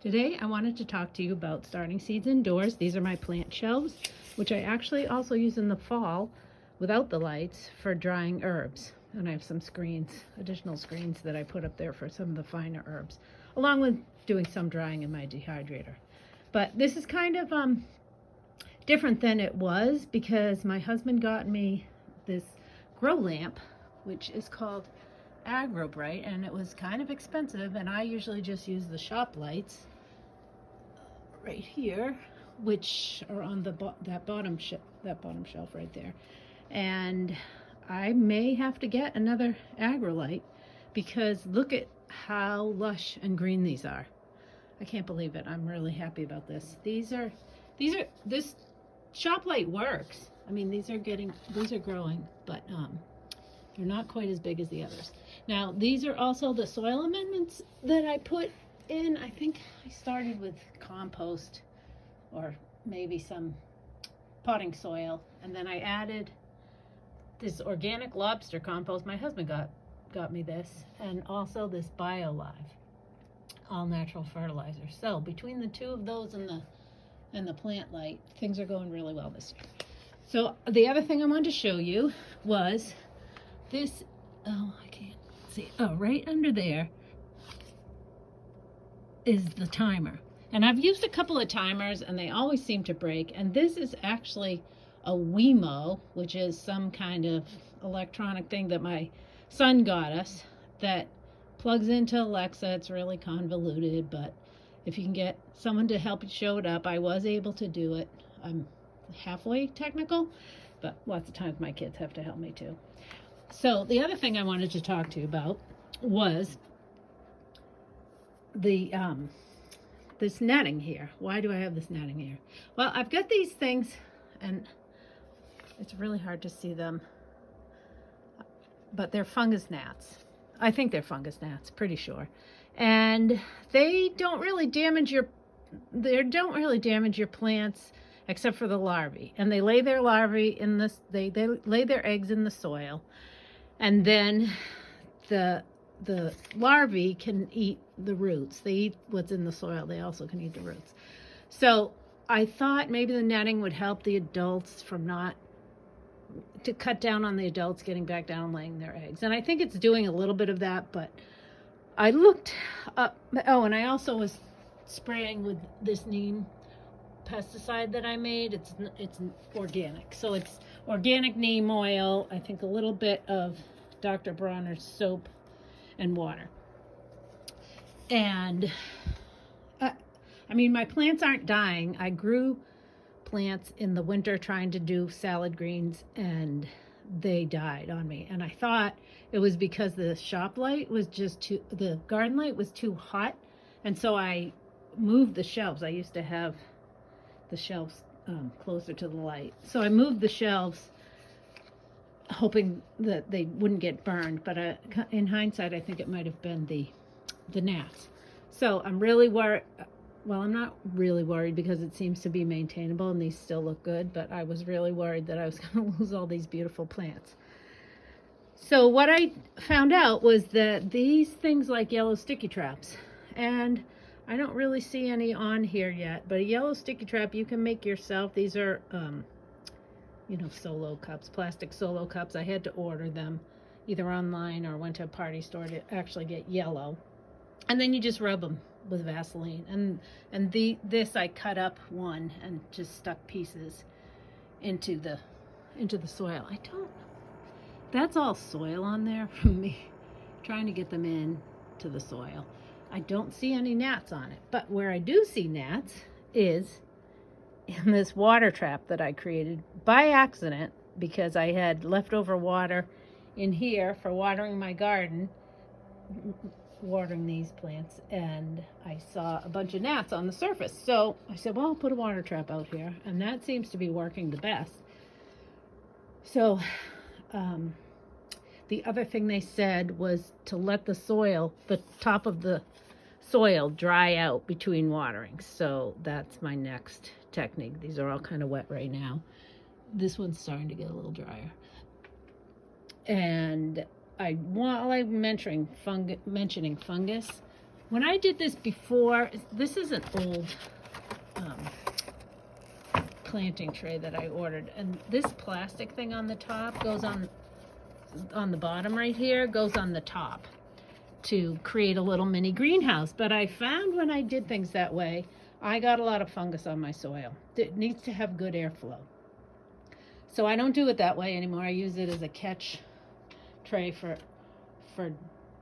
Today I wanted to talk to you about starting seeds indoors. These are my plant shelves, which I actually also use in the fall without the lights for drying herbs. And I have some screens, additional screens that I put up there for some of the finer herbs, along with doing some drying in my dehydrator. But this is kind of different than it was because my husband got me this grow lamp, which is called Bright, and it was kind of expensive, and I usually just use the shop lights right here, which are on that bottom shelf right there. And I may have to get another light because look at how lush and green these are. I can't believe it. I'm really happy about this. This shop light works. I mean, these are growing, but they're not quite as big as the others. Now, these are also the soil amendments that I put in. I think I started with compost or maybe some potting soil, and then I added this organic lobster compost. My husband got me this, and also this BioLive, all natural fertilizer. So between the two of those and the plant light, things are going really well this year. So the other thing I wanted to show you was this. Oh, I can't see. Oh, right under there is the timer. And I've used a couple of timers and they always seem to break. And this is actually a Wemo, which is some kind of electronic thing that my son got us that plugs into Alexa. It's really convoluted, but if you can get someone to help you show it up, I was able to do it. I'm halfway technical, but lots of times my kids have to help me too. So the other thing I wanted to talk to you about was the this netting here. Why do I have this netting here? Well, I've got these things, and it's really hard to see them, but they're fungus gnats. I think they're fungus gnats, pretty sure. And they don't really damage your plants except for the larvae. And they lay their larvae in this, they lay their eggs in the soil. And then the larvae can eat the roots. They eat what's in the soil. They also can eat the roots. So I thought maybe the netting would help the adults to cut down on the adults getting back down and laying their eggs. And I think it's doing a little bit of that, but I looked up, oh, and I also was spraying with this neem pesticide that I made. It's organic. So it's organic neem oil, I think a little bit of Dr. Bronner's soap and water. And I mean, my plants aren't dying. I grew plants in the winter trying to do salad greens and they died on me. And I thought it was because the shop light was the garden light was too hot. And so I moved the shelves. I used to have the shelves closer to the light. So I moved the shelves hoping that they wouldn't get burned. But in hindsight, I think it might have been the gnats. So I'm really worried. Well, I'm not really worried because it seems to be maintainable and these still look good, but I was really worried that I was going to lose all these beautiful plants. So what I found out was that these things like yellow sticky traps, and I don't really see any on here yet, but a yellow sticky trap you can make yourself. These are, solo cups, plastic solo cups. I had to order them either online or went to a party store to actually get yellow. And then you just rub them with Vaseline. And this I cut up one and just stuck pieces into the soil. That's all soil on there from me trying to get them into the soil. I don't see any gnats on it, but where I do see gnats is in this water trap that I created by accident because I had leftover water in here for watering my garden, watering these plants, and I saw a bunch of gnats on the surface. So I said, well, I'll put a water trap out here, and that seems to be working the best. So the other thing they said was to let the top of the soil dry out between waterings. So that's my next technique. These are all kind of wet right now. This one's starting to get a little drier. And while I'm mentioning fungus, When I did this before, this is an old planting tray that I ordered, and this plastic thing on the top goes on the bottom right here, goes on the top to create a little mini greenhouse. But I found when I did things that way, I got a lot of fungus on my soil. It needs to have good airflow. So I don't do it that way anymore. I use it as a catch tray for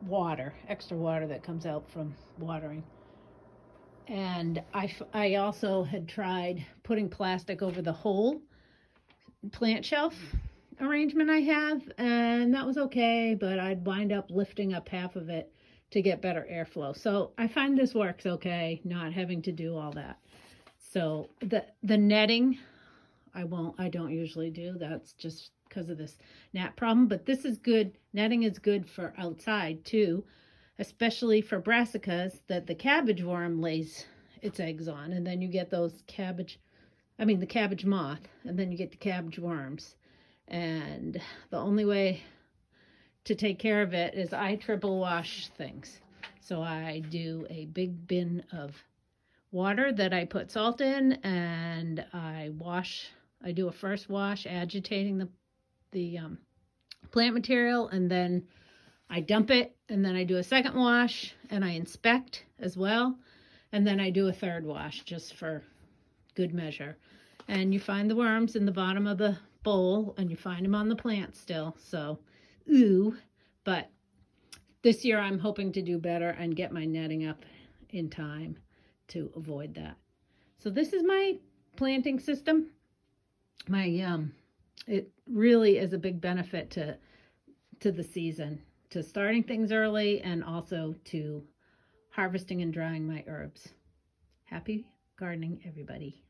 water, extra water that comes out from watering. And I also had tried putting plastic over the whole plant shelf arrangement I have, and that was okay, but I'd wind up lifting up half of it to get better airflow. So I find this works okay, not having to do all that. So the netting, I don't usually do. That's just because of this gnat problem, but this is good. Netting is good for outside too, especially for brassicas that the cabbage worm lays its eggs on, and then you get those the cabbage moth, and then you get the cabbage worms. And the only way to take care of it is I triple wash things. So I do a big bin of water that I put salt in, and I do a first wash, agitating the plant material, and then I dump it, and then I do a second wash, and I inspect as well, and then I do a third wash just for good measure. And you find the worms in the bottom of the bowl, and you find them on the plant still, so ooh. But this year I'm hoping to do better and get my netting up in time to avoid that. So this is my planting system. It really is a big benefit to the season, to starting things early, and also to harvesting and drying my herbs. Happy gardening, everybody.